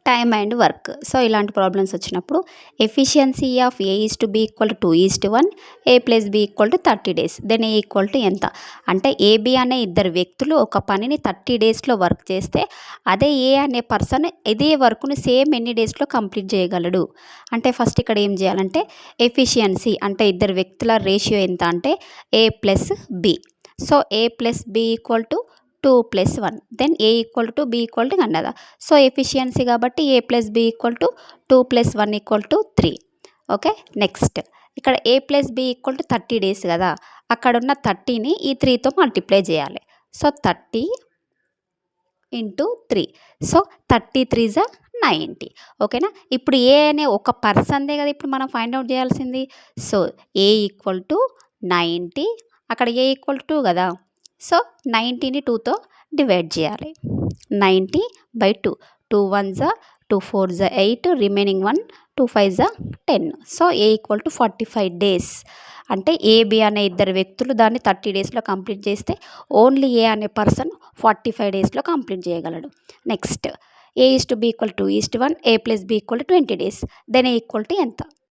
Time and work. So, ఇలాంటి problems వచ్చినప్పుడు efficiency of A is to B equal to 2:1, A plus B equal to 30 days. Then A equal to ఎంత? అంటే AB అనే ఇద్దరు వ్యక్తులు ఒక పనిని 30 డేస్లో వర్క్ చేస్తే అదే ఏ అనే పర్సన్ ఇదే వర్క్ను సేమ్ ఎన్ని డేస్లో కంప్లీట్ చేయగలడు. అంటే ఫస్ట్ ఇక్కడ ఏం చేయాలంటే ఎఫిషియన్సీ అంటే ఇద్దరు వ్యక్తుల రేషియో ఎంత అంటే A plus B. So, A plus B equal to 2+1. Then A equal to B equal to కదా. సో, ఎఫిషియన్సీ కాబట్టి A plus B equal to 2+1 equal to 3. Okay, next ఇక్కడ A plus B equal to 30 days కదా. అక్కడ ఉన్న 30ని ఈ 3తో multiply చేయాలి. So, 30 into 3. సో, 33 జా 90. ఓకేనా. ఇప్పుడు ఏ అనే ఒక పర్సన్దే కదా ఇప్పుడు మనం ఫైండ్ అవుట్ చేయాల్సింది. సో, ఏ ఈక్వల్ టు 90, అక్కడ ఏ ఈక్వల్ టు 2 కదా. సో, 90ని 2తో డివైడ్ చేయాలి. 90/2. 2 1s 2 4s 8, remaining 1 2 5s 10. So, A equal to 45 days. అంటే ఏబి అనే ఇద్దరు వ్యక్తులు దాన్ని 30 డేస్లో కంప్లీట్ చేస్తే ఓన్లీ ఏ అనే పర్సన్ 45 డేస్లో కంప్లీట్ చేయగలడు. Next A is to B equal to 2:1, A plus B equal to 20 days. Then A equal to ఎంత?